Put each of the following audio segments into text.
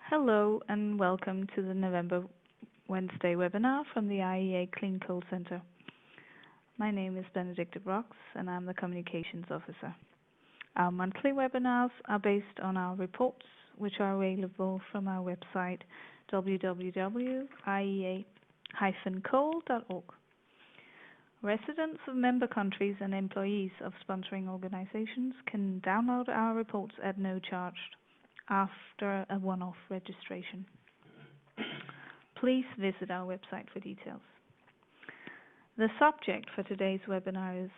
Hello and welcome to the November Wednesday webinar from the IEA Clean Coal Centre. My name is Benedicta Brox and I'm the Communications Officer. Our monthly webinars are based on our reports, which are available from our website www.iea-coal.org. Residents of member countries and employees of sponsoring organizations can download our reports at no charge after a one-off registration. Please visit our website for details. The subject for today's webinar is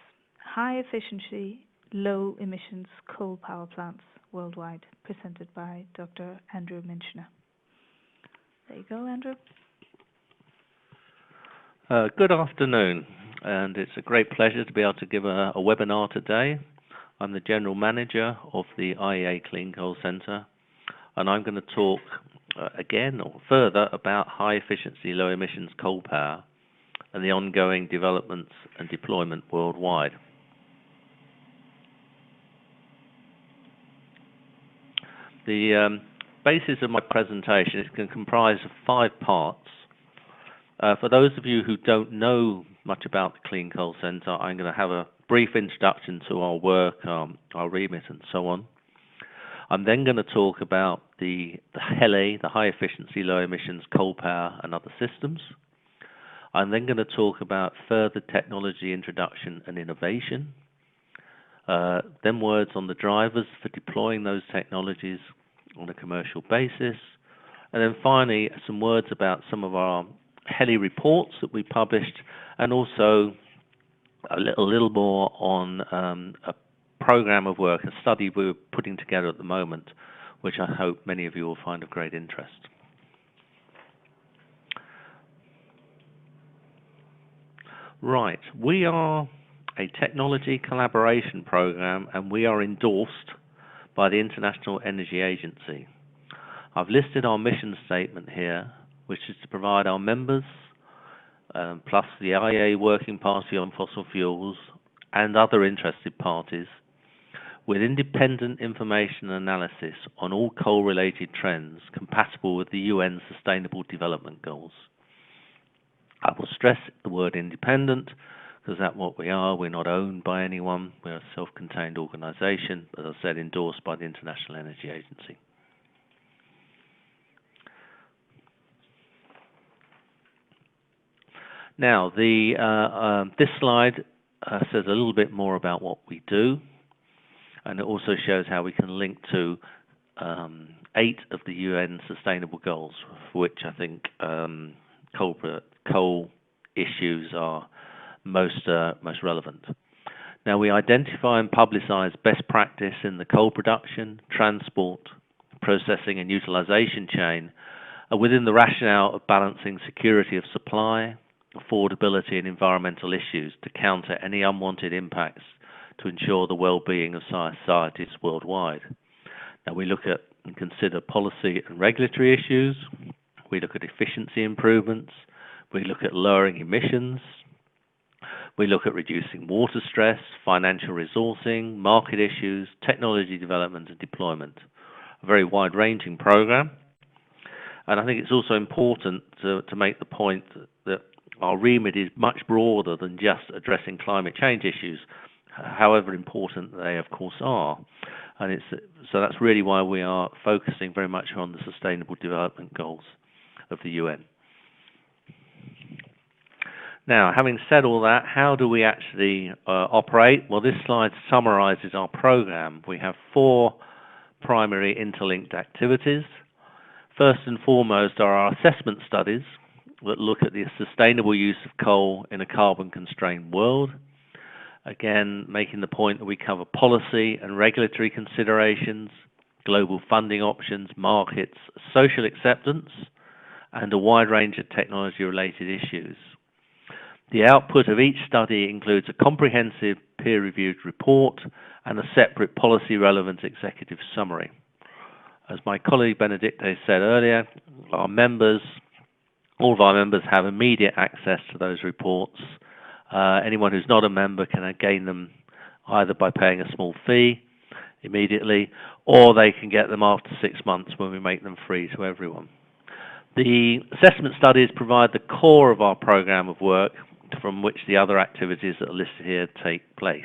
High Efficiency, Low Emissions Coal Power Plants Worldwide, presented by Dr. Andrew Minchener. There you go, Andrew. Good afternoon, and it's a great pleasure to be able to give a webinar today. I'm the General Manager of the IEA Clean Coal Centre, and I'm going to talk again or further about high efficiency, low emissions coal power and the ongoing developments and deployment worldwide. The basis of my presentation is going to comprise of 5 parts. For those of you who don't know much about the Clean Coal Centre, I'm going to have a brief introduction to our work, our remit and so on. I'm then going to talk about the HELE, the High Efficiency Low Emissions Coal Power and Other Systems. I'm then going to talk about further technology introduction and innovation. Then words on the drivers for deploying those technologies on a commercial basis. And then finally, some words about some of our HELE reports that we published, and also a little more on a program of work, a study we're putting together at the moment, which I hope many of you will find of great interest. Right, we are a technology collaboration program and we are endorsed by the International Energy Agency. I've listed our mission statement here, which is to provide our members, plus the IEA Working Party on Fossil Fuels and other interested parties, with independent information and analysis on all coal-related trends compatible with the UN Sustainable Development Goals. I will stress the word independent, because that's what we are. We're not owned by anyone. We're a self-contained organization, as I said, endorsed by the International Energy Agency. Now, this slide says a little bit more about what we do, and it also shows how we can link to 8 of the UN Sustainable Goals, for which I think coal issues are most relevant. Now, we identify and publicize best practice in the coal production, transport, processing and utilization chain within the rationale of balancing security of supply, affordability and environmental issues to counter any unwanted impacts to ensure the well-being of societies worldwide. Now, we look at and consider policy and regulatory issues. We look at efficiency improvements. We look at lowering emissions. We look at reducing water stress, financial resourcing, market issues, technology development and deployment. A very wide-ranging program. And I think it's also important to make the point that our remit is much broader than just addressing climate change issues, however important they of course are. And so that's really why we are focusing very much on the Sustainable Development Goals of the UN. Now, having said all that, how do we actually operate? Well, this slide summarizes our program. We have 4 primary interlinked activities. First and foremost are our assessment studies that look at the sustainable use of coal in a carbon-constrained world. Again, making the point that we cover policy and regulatory considerations, global funding options, markets, social acceptance, and a wide range of technology-related issues. The output of each study includes a comprehensive peer-reviewed report and a separate policy-relevant executive summary. As my colleague Benedicta said earlier, all of our members have immediate access to those reports. Anyone who's not a member can gain them either by paying a small fee immediately, or they can get them after 6 months when we make them free to everyone. The assessment studies provide the core of our program of work from which the other activities that are listed here take place.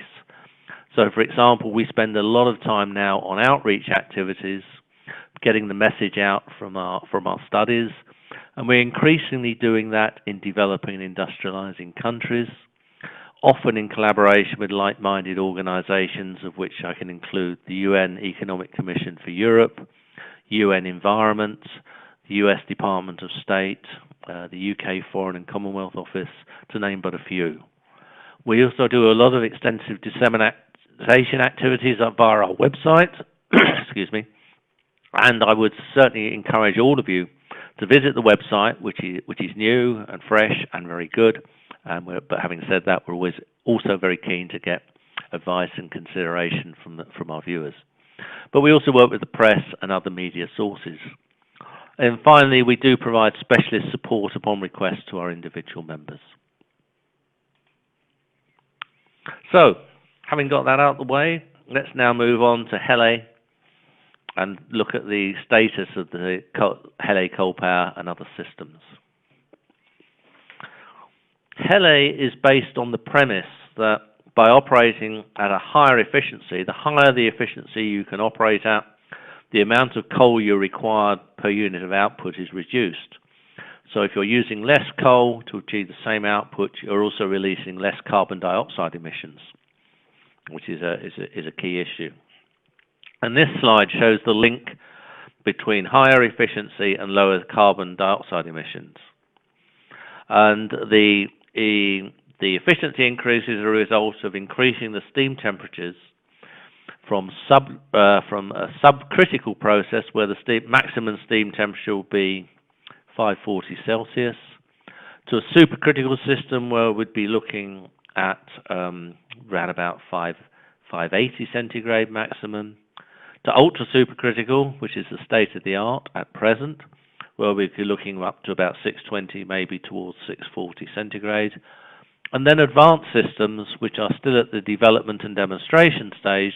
So, for example, we spend a lot of time now on outreach activities, getting the message out from our studies, and we're increasingly doing that in developing and industrializing countries, often in collaboration with like-minded organizations, of which I can include the UN Economic Commission for Europe, UN Environment, the US Department of State, the UK Foreign and Commonwealth Office, to name but a few. We also do a lot of extensive dissemination activities via our website, excuse me, and I would certainly encourage all of you to visit the website, which is new and fresh and very good. But having said that, we're always also very keen to get advice and consideration from our viewers. But we also work with the press and other media sources. And finally, we do provide specialist support upon request to our individual members. So, having got that out of the way, let's now move on to HELE and look at the status of the HELE coal power and other systems. HELE is based on the premise that by operating at a higher efficiency, the higher the efficiency you can operate at, the amount of coal you require per unit of output is reduced. So if you're using less coal to achieve the same output, you're also releasing less carbon dioxide emissions, which is a key issue. And this slide shows the link between higher efficiency and lower carbon dioxide emissions. And the efficiency increase is a result of increasing the steam temperatures from a subcritical process where the maximum steam temperature will be 540 Celsius, to a supercritical system where we'd be looking at around about 580 centigrade maximum, to ultrasupercritical, which is the state of the art at present, where we'd be looking up to about 620, maybe towards 640 centigrade, and then advanced systems, which are still at the development and demonstration stage,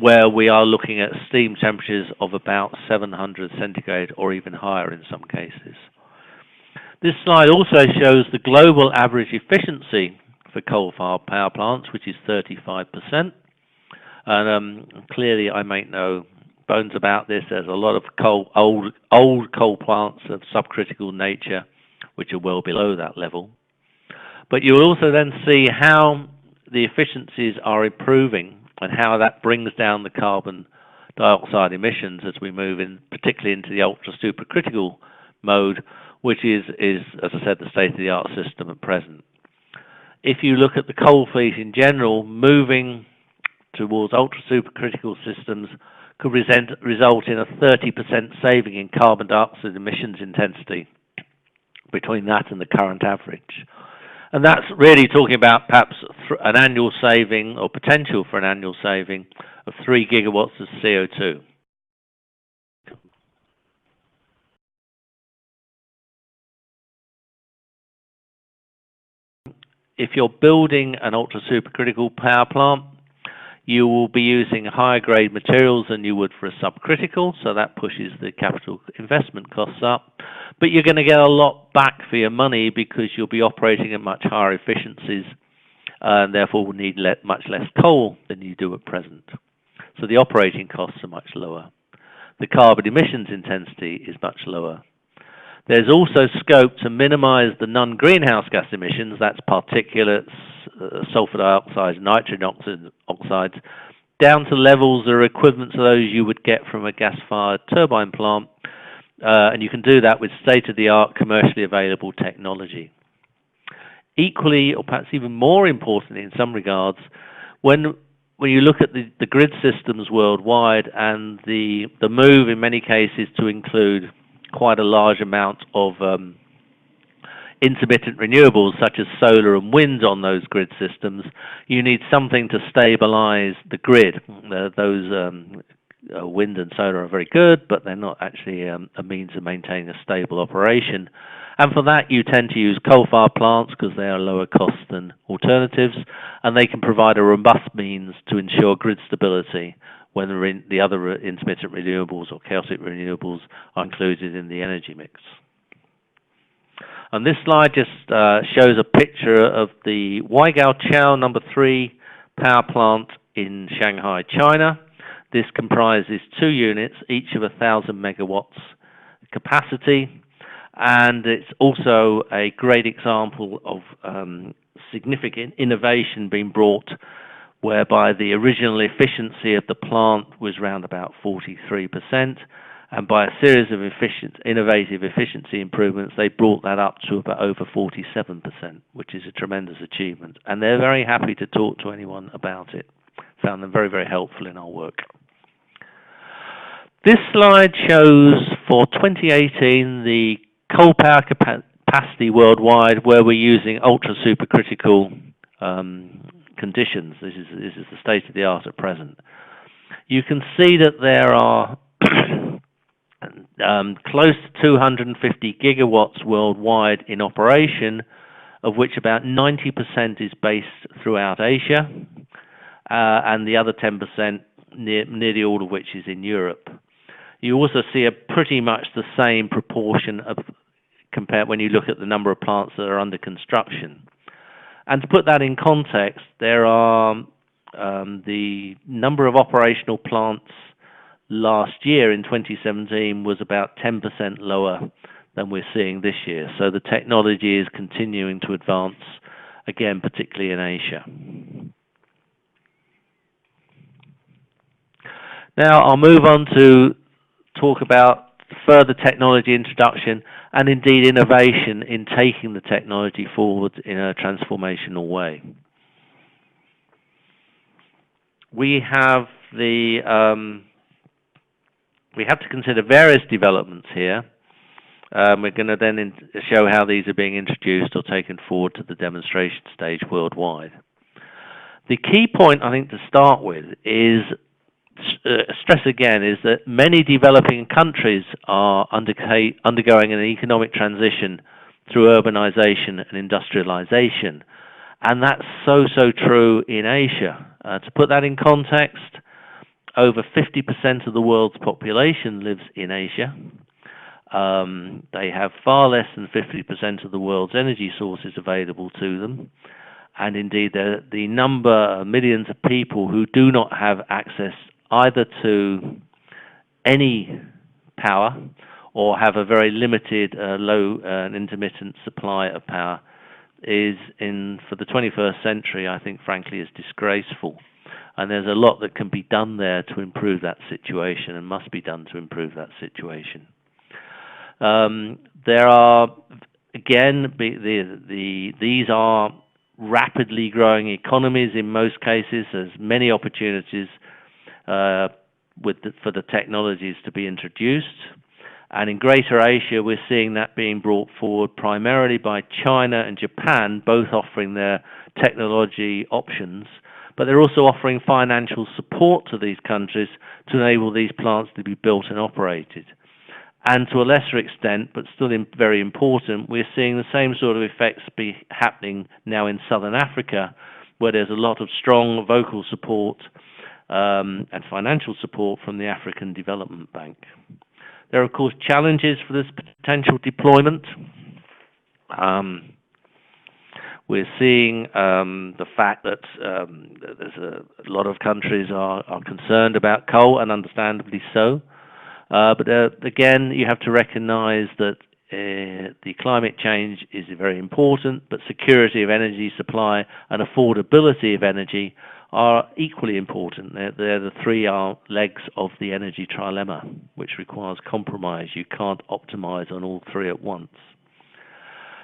where we are looking at steam temperatures of about 700 centigrade or even higher in some cases. This slide also shows the global average efficiency for coal-fired power plants, which is 35%. And clearly, I make no bones about this. There's a lot of old coal plants of subcritical nature, which are well below that level. But you'll also then see how the efficiencies are improving and how that brings down the carbon dioxide emissions as we move in, particularly into the ultra-supercritical mode, which is, as I said, the state-of-the-art system at present. If you look at the coal fleet in general, moving towards ultra-supercritical systems could result in a 30% saving in carbon dioxide emissions intensity between that and the current average. And that's really talking about perhaps an annual saving or potential for an annual saving of 3 gigawatts of CO2. If you're building an ultra-supercritical power plant, you will be using higher grade materials than you would for a subcritical, so that pushes the capital investment costs up. But you're going to get a lot back for your money because you'll be operating at much higher efficiencies and therefore will need much less coal than you do at present. So the operating costs are much lower. The carbon emissions intensity is much lower. There's also scope to minimize the non-greenhouse gas emissions, that's particulates, sulfur dioxide, nitrogen oxides, down to levels that are equivalent to those you would get from a gas-fired turbine plant, and you can do that with state-of-the-art commercially available technology. Equally, or perhaps even more importantly in some regards, when you look at the grid systems worldwide and the move in many cases to include quite a large amount of intermittent renewables such as solar and wind on those grid systems, you need something to stabilize the grid. Those wind and solar are very good, but they're not actually a means of maintaining a stable operation. And for that, you tend to use coal-fired plants because they are lower cost than alternatives, and they can provide a robust means to ensure grid stability when the other intermittent renewables or chaotic renewables are included in the energy mix. And this slide just shows a picture of the Waigaoqiao number 3 power plant in Shanghai, China. This comprises 2 units, each of 1,000 megawatts capacity, and it's also a great example of significant innovation being brought, whereby the original efficiency of the plant was around about 43%, and by a series of innovative efficiency improvements, they brought that up to about over 47%, which is a tremendous achievement. And they're very happy to talk to anyone about it. Found them very, very helpful in our work. This slide shows for 2018 the coal power capacity worldwide, where we're using ultra-supercritical conditions. This is the state of the art at present. You can see that there are close to 250 gigawatts worldwide in operation, of which about 90% is based throughout Asia, and the other 10%, nearly all of which is in Europe. You also see a pretty much the same proportion of compared when you look at the number of plants that are under construction. And to put that in context, there are the number of operational plants last year in 2017 was about 10% lower than we're seeing this year. So the technology is continuing to advance, again, particularly in Asia. Now I'll move on to talk about further technology introduction and indeed innovation in taking the technology forward in a transformational way. We have to consider various developments here. We're going to then show how these are being introduced or taken forward to the demonstration stage worldwide. The key point, I think, to start with is stress again is that many developing countries are undergoing an economic transition through urbanization and industrialization, and that's so true in Asia. To put that in context, over 50% of the world's population lives in Asia. They have far less than 50% of the world's energy sources available to them, and indeed the number, millions of people who do not have access either to any power or have a very limited, low and intermittent supply of power is, for the 21st century, I think, frankly, is disgraceful. And there's a lot that can be done there to improve that situation and must be done to improve that situation. There are, again, these are rapidly growing economies in most cases. There's many opportunities for the technologies to be introduced. And in Greater Asia, we're seeing that being brought forward primarily by China and Japan, both offering their technology options, but they're also offering financial support to these countries to enable these plants to be built and operated. And to a lesser extent, but still very important, we're seeing the same sort of effects be happening now in Southern Africa, where there's a lot of strong vocal support and financial support from the African Development Bank. There are, of course, challenges for this potential deployment. We're seeing the fact that there's a lot of countries are concerned about coal, and understandably so. But again, you have to recognize that the climate change is very important, but security of energy supply and affordability of energy are equally important. They're the three legs of the energy trilemma, which requires compromise. You can't optimize on all three at once.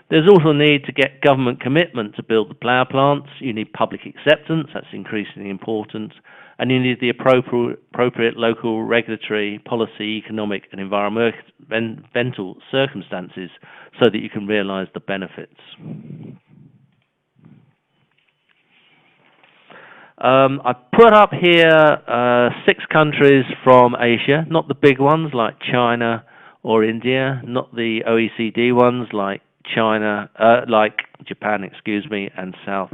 There's also a need to get government commitment to build the power plants. You need public acceptance, that's increasingly important. And you need the appropriate local regulatory, policy, economic and environmental circumstances so that you can realize the benefits. I put up here 6 countries from Asia, not the big ones like China or India, not the OECD ones like like Japan, and South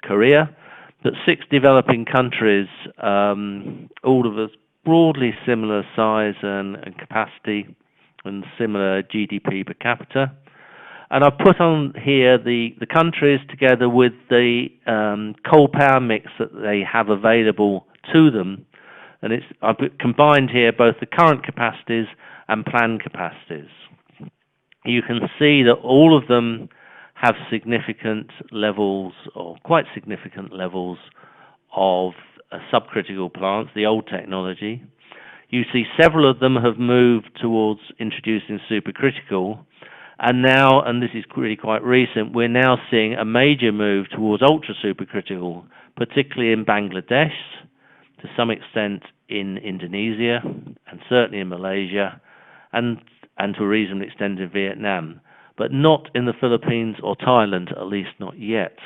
Korea, that 6 developing countries, all of us broadly similar size and capacity and similar GDP per capita. And I've put on here the countries together with the coal power mix that they have available to them. And I've combined here both the current capacities and planned capacities. You can see that all of them have significant levels, or quite significant levels, of subcritical plants, the old technology. You see several of them have moved towards introducing supercritical, and now, and this is really quite recent, we're now seeing a major move towards ultrasupercritical, particularly in Bangladesh, to some extent in Indonesia, and certainly in Malaysia, and to a reasonable extent in Vietnam, but not in the Philippines or Thailand, at least not yet.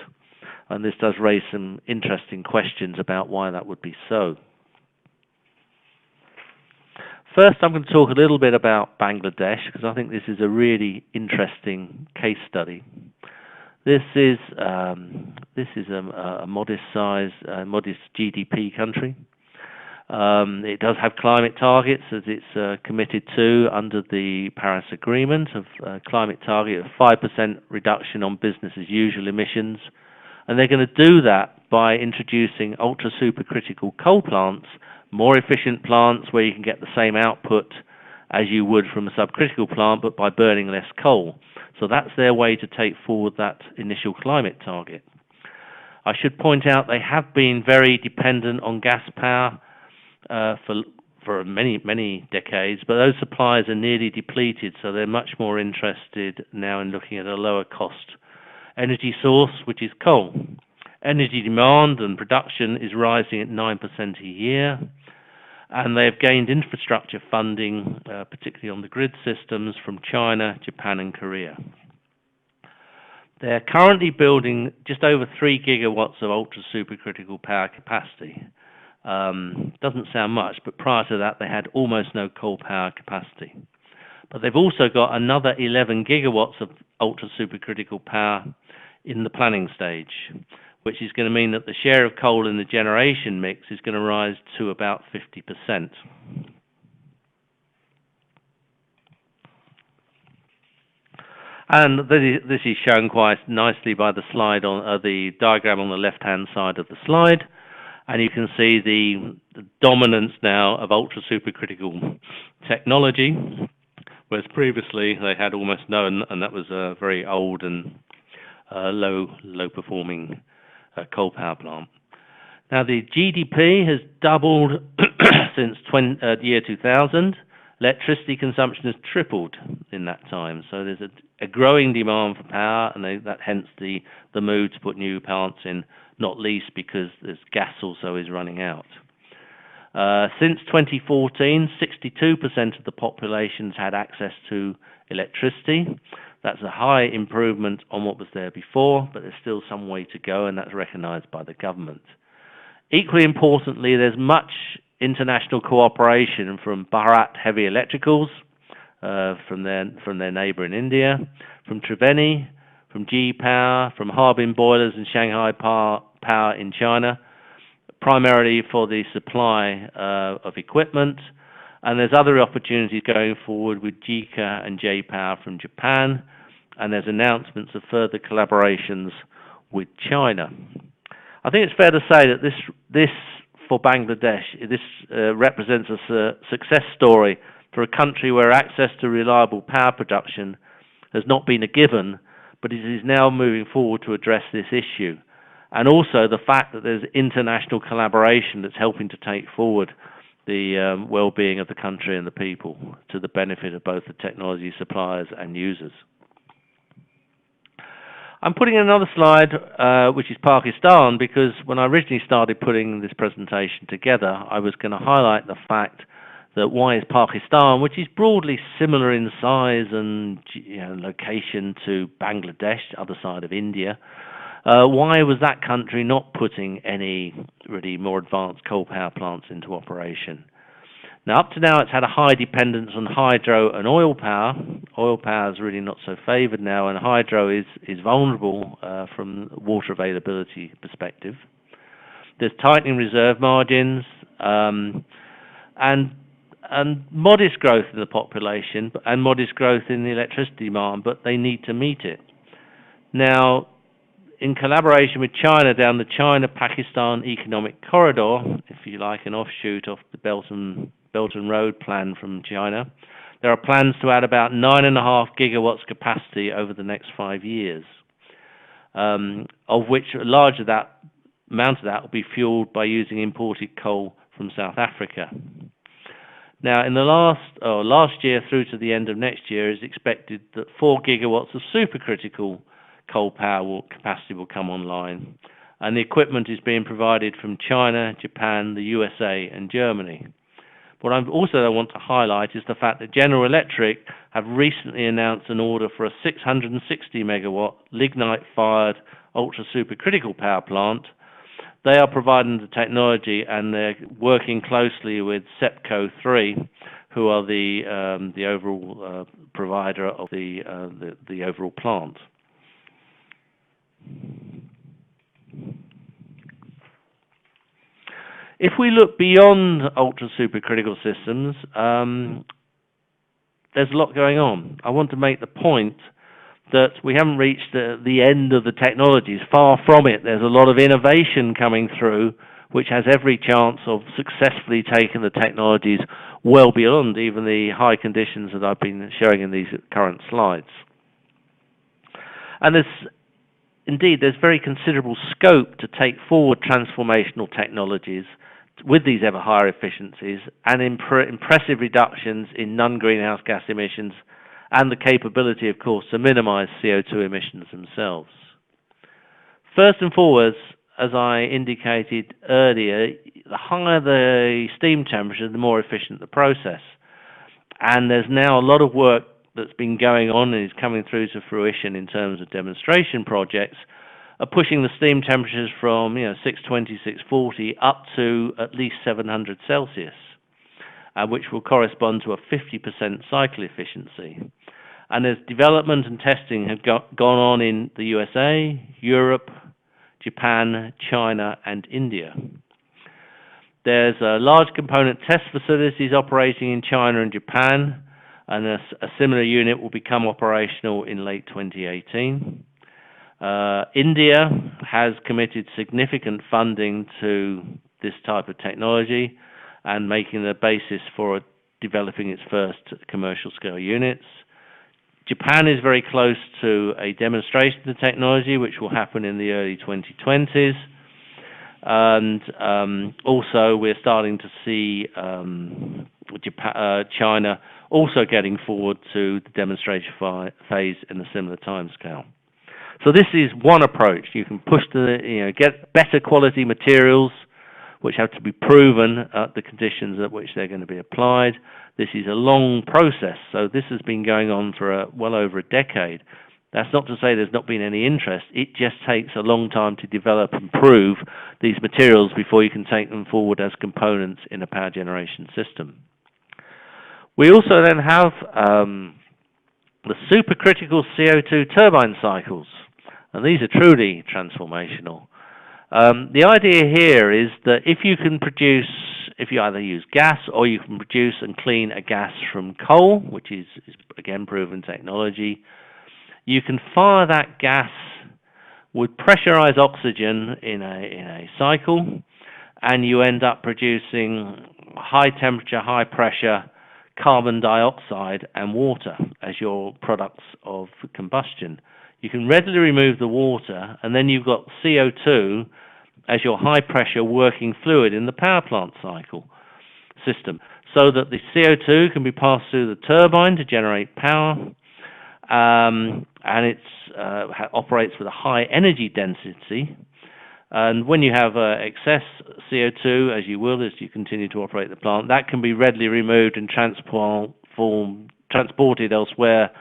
And this does raise some interesting questions about why that would be so. First, I'm going to talk a little bit about Bangladesh, because I think this is a really interesting case study. This is a modest size, modest GDP country. It does have climate targets, as it's committed to under the Paris Agreement, of climate target of 5% reduction on business as usual emissions. And they're going to do that by introducing ultra-supercritical coal plants, more efficient plants where you can get the same output as you would from a subcritical plant, but by burning less coal. So that's their way to take forward that initial climate target. I should point out they have been very dependent on gas power for many decades, but those supplies are nearly depleted, so they're much more interested now in looking at a lower cost energy source, which is coal. Energy demand and production is rising at 9% a year, and they have gained infrastructure funding, particularly on the grid systems, from China, Japan and Korea. They're currently building just over 3 gigawatts of ultra-supercritical power capacity. Doesn't sound much, but prior to that they had almost no coal power capacity. But they've also got another 11 gigawatts of ultra-supercritical power in the planning stage, which is going to mean that the share of coal in the generation mix is going to rise to about 50%. And this is shown quite nicely by the slide on the diagram on the left-hand side of the slide, and you can see the dominance now of ultra-supercritical technology, whereas previously they had almost none, and that was a very old and low-performing coal power plant. Now the GDP has doubled since the year 2000. Electricity consumption has tripled in that time. So there's a growing demand for power, and hence the move to put new plants in, not least because this gas also is running out. Since 2014, 62% of the population's had access to electricity. That's a high improvement on what was there before, but there's still some way to go, and that's recognised by the government. Equally importantly, there's much international cooperation from Bharat Heavy Electricals, from their neighbour in India, from Triveni, from GE Power, from Harbin Boilers and Shanghai Power in China, primarily for the supply of equipment. And there's other opportunities going forward with JICA and J-Power from Japan, and there's announcements of further collaborations with China. I think it's fair to say that this for Bangladesh, this represents a success story for a country where access to reliable power production has not been a given, but it is now moving forward to address this issue. And also the fact that there's international collaboration that's helping to take forward the well-being of the country and the people to the benefit of both the technology suppliers and users. I'm putting in another slide, which is Pakistan, because when I originally started putting this presentation together, I was going to highlight the fact that why is Pakistan, which is broadly similar in size and location to Bangladesh, other side of India, why was that country not putting any really more advanced coal power plants into operation? Now, up to now, it's had a high dependence on hydro and oil power. Oil power is really not so favoured now, and hydro is vulnerable from water availability perspective. There's tightening reserve margins, and modest growth in the population and modest growth in the electricity demand, but they need to meet it. Now, in collaboration with China down the China-Pakistan Economic Corridor, if you like, an offshoot of the Belt and Road plan from China, there are plans to add about 9.5 gigawatts capacity over the next 5 years, of which a large amount of that will be fueled by using imported coal from South Africa. Now, in the last year through to the end of next year, it's expected that 4 gigawatts of supercritical coal power capacity will come online, and the equipment is being provided from China, Japan, the USA, and Germany. What I also want to highlight is the fact that General Electric have recently announced an order for a 660 megawatt lignite-fired ultrasupercritical power plant. They are providing the technology, and they're working closely with SEPCO 3, who are the overall provider of the overall plant. If we look beyond ultrasupercritical systems, there's a lot going on. I want to make the point that we haven't reached the end of the technologies. Far from it. There's a lot of innovation coming through, which has every chance of successfully taking the technologies well beyond even the high conditions that I've been showing in these current slides. And there's very considerable scope to take forward transformational technologies with these ever higher efficiencies and impressive reductions in non-greenhouse gas emissions, and the capability, of course, to minimize CO2 emissions themselves. First and foremost, as I indicated earlier, the higher the steam temperature, the more efficient the process. And there's now a lot of work that's been going on and is coming through to fruition in terms of demonstration projects, are pushing the steam temperatures from 620, 640 up to at least 700 Celsius, which will correspond to a 50% cycle efficiency. And as development and testing have gone on in the USA, Europe, Japan, China, and India. There's large component test facilities operating in China and Japan, and a similar unit will become operational in late 2018. India has committed significant funding to this type of technology and making the basis for developing its first commercial scale units. Japan is very close to a demonstration of the technology, which will happen in the early 2020s. And also we're starting to see China also getting forward to the demonstration phase in a similar timescale. So this is one approach. You can push get better quality materials, which have to be proven at the conditions at which they're going to be applied. This is a long process, so this has been going on for well over a decade. That's not to say there's not been any interest. It just takes a long time to develop and prove these materials before you can take them forward as components in a power generation system. We also then have the supercritical CO2 turbine cycles, and these are truly transformational. The idea here is that if you either use gas or you can produce and clean a gas from coal, which is again proven technology, you can fire that gas with pressurized oxygen in a cycle, and you end up producing high temperature, high pressure carbon dioxide and water as your products of combustion. You can readily remove the water, and then you've got CO2 as your high pressure working fluid in the power plant cycle system, so that the CO2 can be passed through the turbine to generate power, and it operates with a high energy density. And when you have excess CO2, as you will as you continue to operate the plant, that can be readily removed and transported elsewhere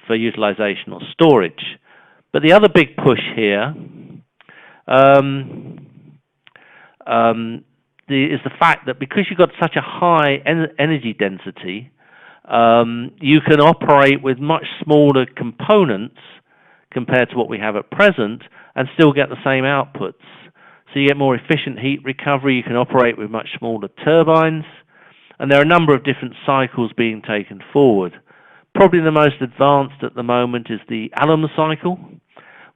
for utilization or storage. But the other big push here is the fact that because you've got such a high energy density, you can operate with much smaller components compared to what we have at present and still get the same outputs. So you get more efficient heat recovery. You can operate with much smaller turbines. And there are a number of different cycles being taken forward. Probably the most advanced at the moment is the alum cycle,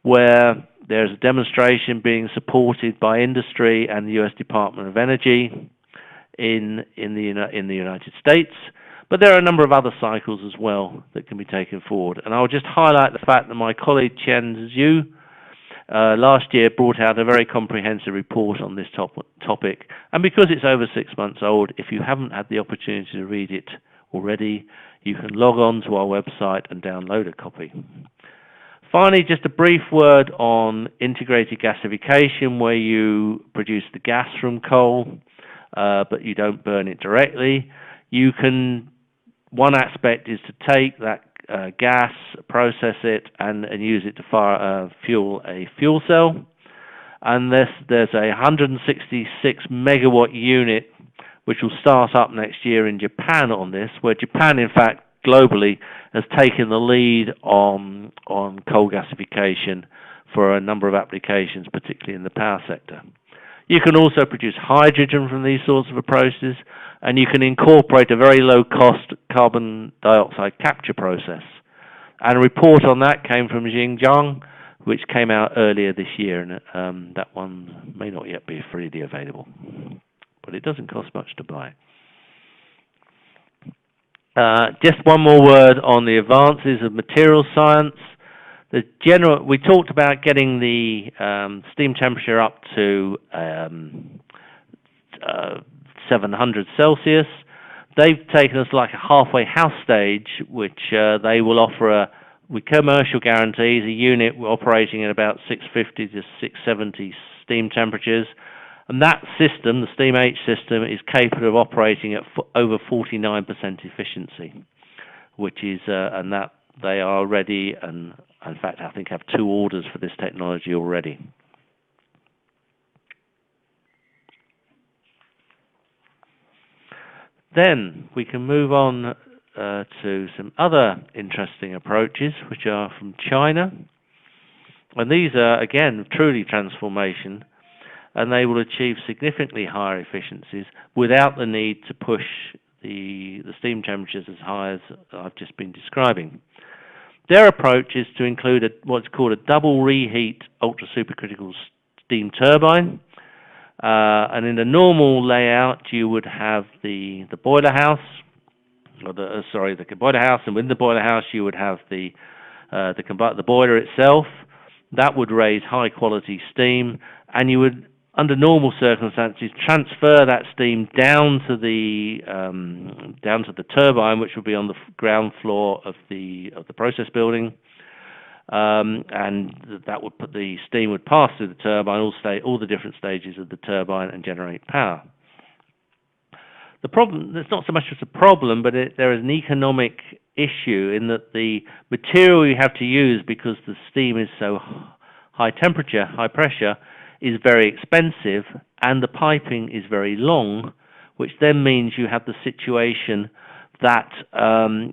where there's a demonstration being supported by industry and the US Department of Energy in the United States. But there are a number of other cycles as well that can be taken forward. And I'll just highlight the fact that my colleague Chen Zhu last year brought out a very comprehensive report on this topic. And because it's over 6 months old, if you haven't had the opportunity to read it already, you can log on to our website and download a copy. Finally, just a brief word on integrated gasification, where you produce the gas from coal, but you don't burn it directly. One aspect is to take that gas, process it, and use it to fuel a fuel cell. And there's a 166 megawatt unit which will start up next year in Japan on this, where Japan, in fact, globally has taken the lead on coal gasification for a number of applications, particularly in the power sector. You can also produce hydrogen from these sorts of approaches, and you can incorporate a very low-cost carbon dioxide capture process. And a report on that came from Xinjiang, which came out earlier this year, and that one may not yet be freely available, but it doesn't cost much to buy. Just one more word on the advances of materials science. We talked about getting the steam temperature up to 700 Celsius. They've taken us like a halfway house stage, which they will offer with commercial guarantees, a unit operating at about 650 to 670 steam temperatures. And that system, the Steam H system, is capable of operating at over 49% efficiency, which is, and that they are ready, and in fact, I think have 2 orders for this technology already. Then we can move on to some other interesting approaches, which are from China. And these are, again, truly transformation, and they will achieve significantly higher efficiencies without the need to push the steam temperatures as high as I've just been describing. Their approach is to include what's called a double reheat ultrasupercritical steam turbine. And in the normal layout, you would have the boiler house, or the boiler house, and within the boiler house, you would have the boiler itself. That would raise high quality steam, and you would, under normal circumstances, transfer that steam down to the turbine, which would be on the ground floor of the process building, and that would the steam would pass through the turbine, all the different stages of the turbine, and generate power. The problem, it's not so much as a problem, but there is an economic issue in that the material you have to use, because the steam is so high temperature, high pressure, is very expensive, and the piping is very long, which then means you have the situation that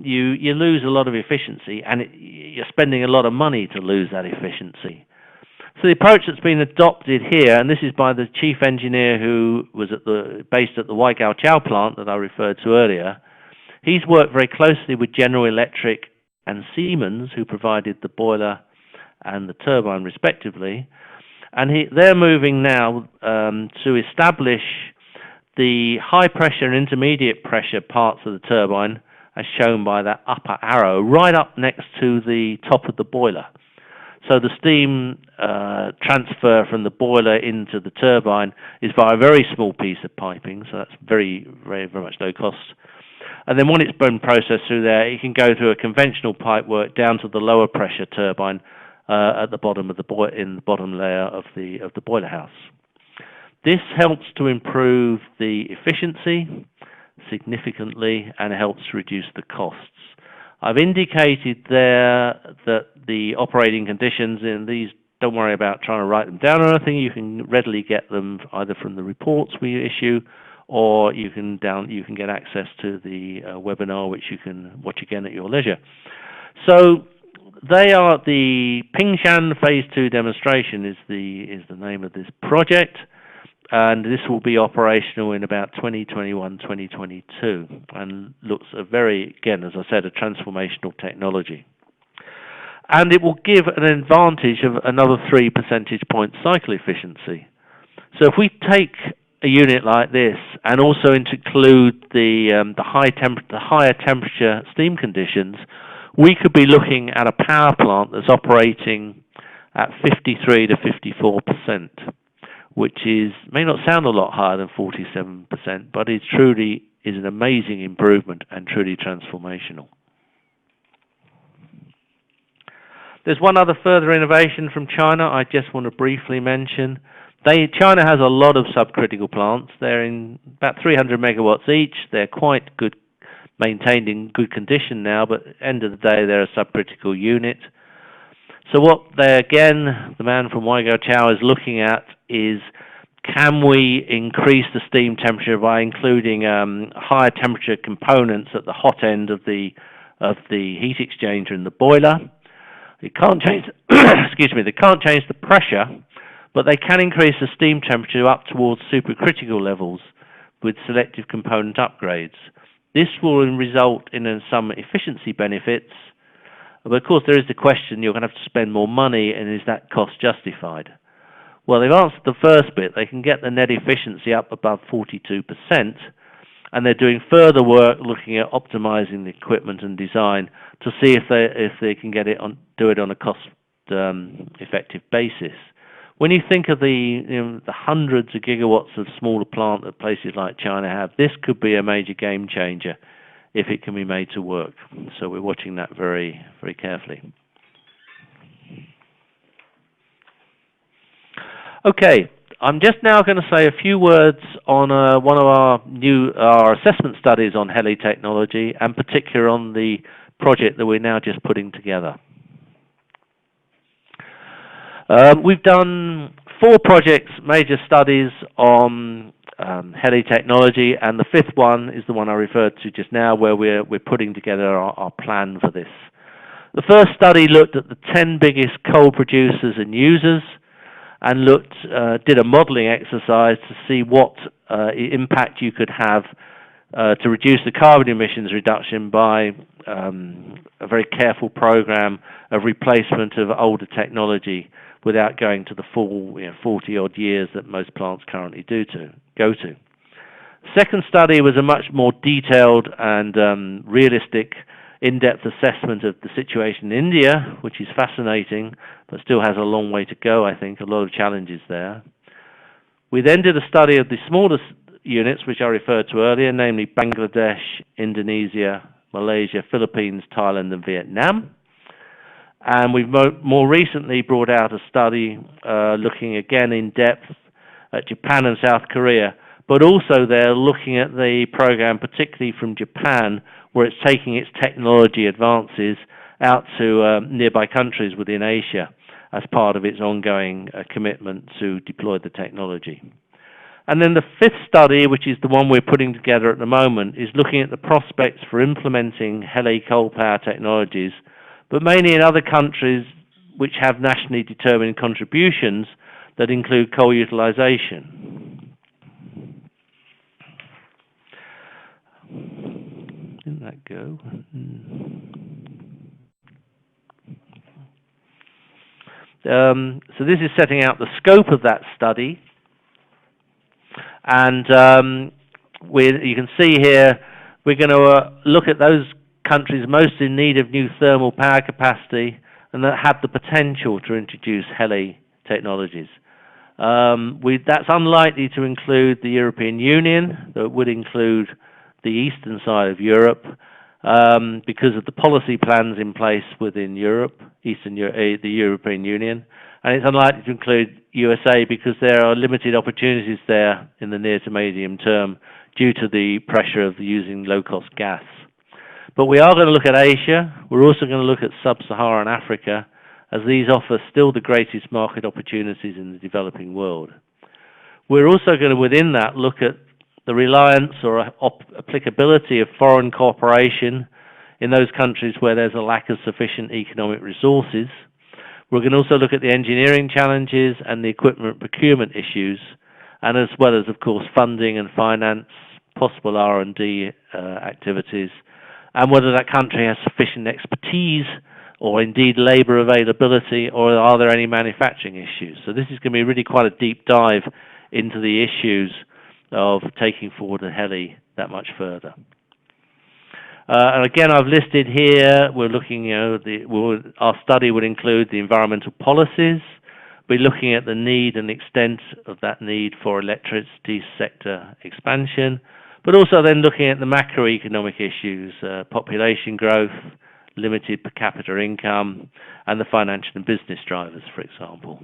you lose a lot of efficiency, and you're spending a lot of money to lose that efficiency. So the approach that's been adopted here, and this is by the chief engineer who was based at the Waigaoqiao plant that I referred to earlier, he's worked very closely with General Electric and Siemens, who provided the boiler and the turbine respectively, and they're moving now to establish the high pressure and intermediate pressure parts of the turbine, as shown by that upper arrow, right up next to the top of the boiler. So the steam transfer from the boiler into the turbine is via a very small piece of piping, so that's very, very, very much low cost. And then when it's been processed through there, it can go through a conventional pipework down to the lower pressure turbine at the bottom of in the bottom layer of the boiler house. This helps to improve the efficiency significantly and helps reduce the costs. I've indicated there that the operating conditions in these, don't worry about trying to write them down or anything, you can readily get them either from the reports we issue, or you can get access to the webinar, which you can watch again at your leisure. So they are the Pingshan Phase 2 demonstration is the name of this project. and this will be operational in about 2021, 2022, and looks a very, again, as I said, a transformational technology. And it will give an advantage of another 3 percentage point cycle efficiency. So if we take a unit like this and also include the higher temperature steam conditions, we could be looking at a power plant that's operating at 53 to 54%, which may not sound a lot higher than 47%, but it truly is an amazing improvement and truly transformational. There's one other further innovation from China I just want to briefly mention. China has a lot of subcritical plants. They're in about 300 megawatts each. They're quite good, maintained in good condition now, but at the end of the day, they're a subcritical unit. So what the man from Weigao Chao is looking at is, can we increase the steam temperature by including higher temperature components at the hot end of the heat exchanger in the boiler? It can't change, they can't change the pressure, but they can increase the steam temperature up towards supercritical levels with selective component upgrades. This will result in some efficiency benefits, but of course there is the question, you're going to have to spend more money, and is that cost justified? Well, they've answered the first bit. They can get the net efficiency up above 42%, and they're doing further work looking at optimizing the equipment and design to see if they can do it on a cost effective basis. When you think of the hundreds of gigawatts of smaller plant that places like China have, this could be a major game changer if it can be made to work. So we're watching that very, very carefully. Okay, I'm just now going to say a few words on one of our assessment studies on HELE technology, and particularly on the project that we're now just putting together. We've done 4 projects, major studies on HELE technology, and the 5th one is the one I referred to just now, where we're putting together our plan for this. The first study looked at the 10 biggest coal producers and users, and did a modeling exercise to see what impact you could have to reduce the carbon emissions reduction by a very careful program of replacement of older technology without going to the full 40-odd years that most plants currently go to. Second study was a much more detailed and realistic, in-depth assessment of the situation in India, which is fascinating, but still has a long way to go, I think, a lot of challenges there. We then did a study of the smallest units, which I referred to earlier, namely Bangladesh, Indonesia, Malaysia, Philippines, Thailand, and Vietnam. And we've more recently brought out a study looking again in depth at Japan and South Korea, but also they're looking at the program, particularly from Japan, where it's taking its technology advances out to nearby countries within Asia as part of its ongoing commitment to deploy the technology. And then the 5th study, which is the one we're putting together at the moment, is looking at the prospects for implementing HELE coal power technologies, but mainly in other countries which have nationally determined contributions that include coal utilization. Didn't that go? So this is setting out the scope of that study, and you can see here we're going to look at those countries most in need of new thermal power capacity and that have the potential to introduce HELE technologies. That's unlikely to include the European Union, though it would include the eastern side of Europe, because of the policy plans in place within Europe, the European Union, and it's unlikely to include USA because there are limited opportunities there in the near to medium term due to the pressure of using low-cost gas. But we are going to look at Asia. We're also going to look at sub-Saharan Africa, as these offer still the greatest market opportunities in the developing world. We're also going to, within that, look at the reliance or applicability of foreign cooperation in those countries where there's a lack of sufficient economic resources. We're going to also look at the engineering challenges and the equipment procurement issues, and as well as, of course, funding and finance, possible R&D activities, and whether that country has sufficient expertise or indeed labour availability, or are there any manufacturing issues. So this is going to be really quite a deep dive into the issues of taking forward the HELE that much further. And again, I've listed here, we're looking, our study would include the environmental policies. We're looking at the need and extent of that need for electricity sector expansion, but also then looking at the macroeconomic issues, population growth, limited per capita income, and the financial and business drivers, for example.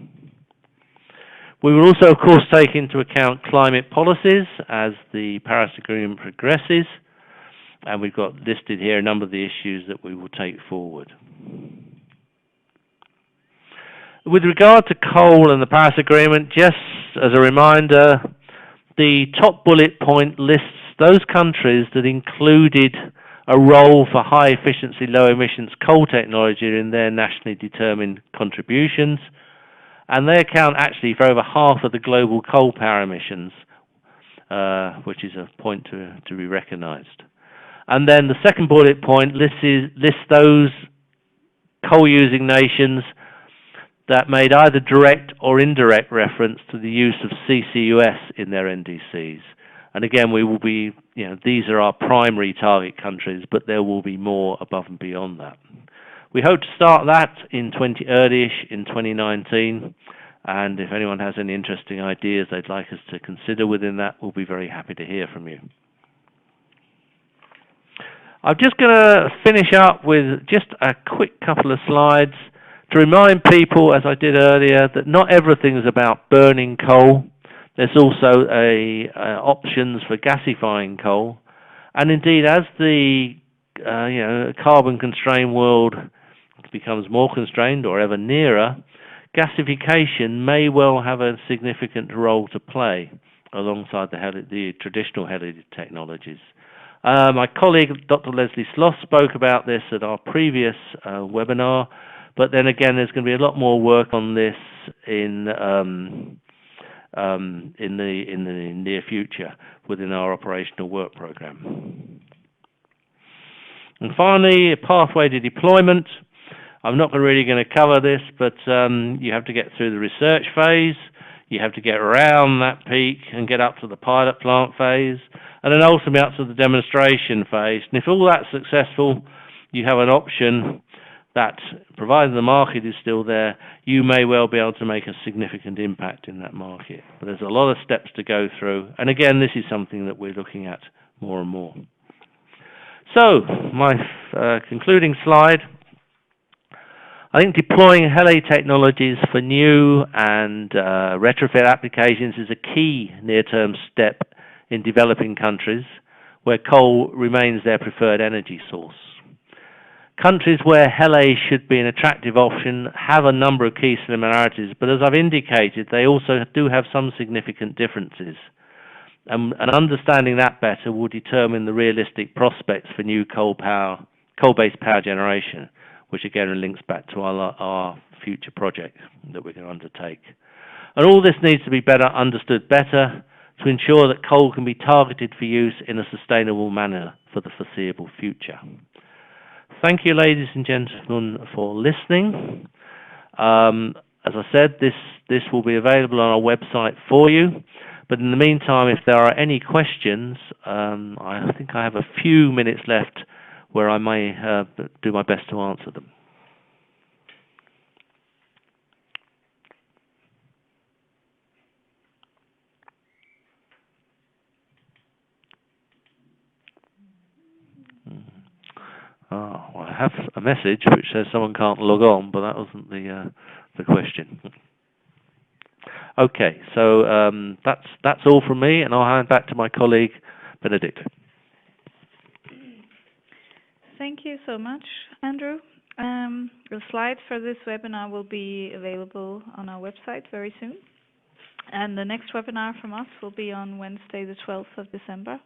We will also, of course, take into account climate policies as the Paris Agreement progresses, and we've got listed here a number of the issues that we will take forward. With regard to coal and the Paris Agreement, just as a reminder, the top bullet point lists those countries that included a role for high efficiency, low emissions coal technology in their nationally determined contributions, and they account actually for over half of the global coal power emissions, which is a point to be recognised. And then the second bullet point lists those coal-using nations that made either direct or indirect reference to the use of CCUS in their NDCs. And again, we will be, these are our primary target countries, but there will be more above and beyond that. We hope to start that in early-ish in 2019, and if anyone has any interesting ideas they'd like us to consider within that, we'll be very happy to hear from you. I'm just going to finish up with just a quick couple of slides to remind people, as I did earlier, that not everything is about burning coal. There's also options for gasifying coal, and indeed, as the carbon-constrained world becomes more constrained or ever nearer, gasification may well have a significant role to play alongside the traditional HELE technologies. My colleague, Dr. Leslie Sloss, spoke about this at our previous webinar, but then again, there's going to be a lot more work on this in the near future within our operational work program. And finally, a pathway to deployment. I'm not really going to cover this, but you have to get through the research phase, you have to get around that peak and get up to the pilot plant phase, and then ultimately up to the demonstration phase. And if all that's successful, you have an option that, provided the market is still there, you may well be able to make a significant impact in that market. But there's a lot of steps to go through, and again, this is something that we're looking at more and more. So, my concluding slide. I think deploying HELE technologies for new and retrofit applications is a key near-term step in developing countries where coal remains their preferred energy source. Countries where HELE should be an attractive option have a number of key similarities, but as I've indicated, they also do have some significant differences. And understanding that better will determine the realistic prospects for new coal-based power generation, which again links back to our future project that we're going to undertake. And all this needs to be understood better to ensure that coal can be targeted for use in a sustainable manner for the foreseeable future. Thank you, ladies and gentlemen, for listening. As I said, this will be available on our website for you. But in the meantime, if there are any questions, I think I have a few minutes left where I may do my best to answer them. Oh, well, I have a message which says someone can't log on, but that wasn't the question. Okay, so that's all from me, and I'll hand back to my colleague, Benedict. Thank you so much, Andrew. The slides for this webinar will be available on our website very soon. And the next webinar from us will be on Wednesday, the 12th of December,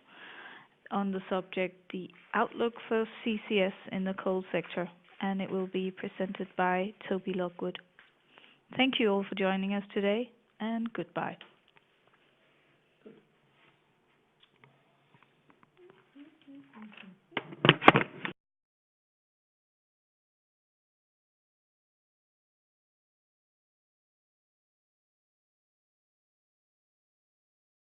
on the subject, the outlook for CCS in the coal sector, and it will be presented by Toby Lockwood. Thank you all for joining us today, and goodbye.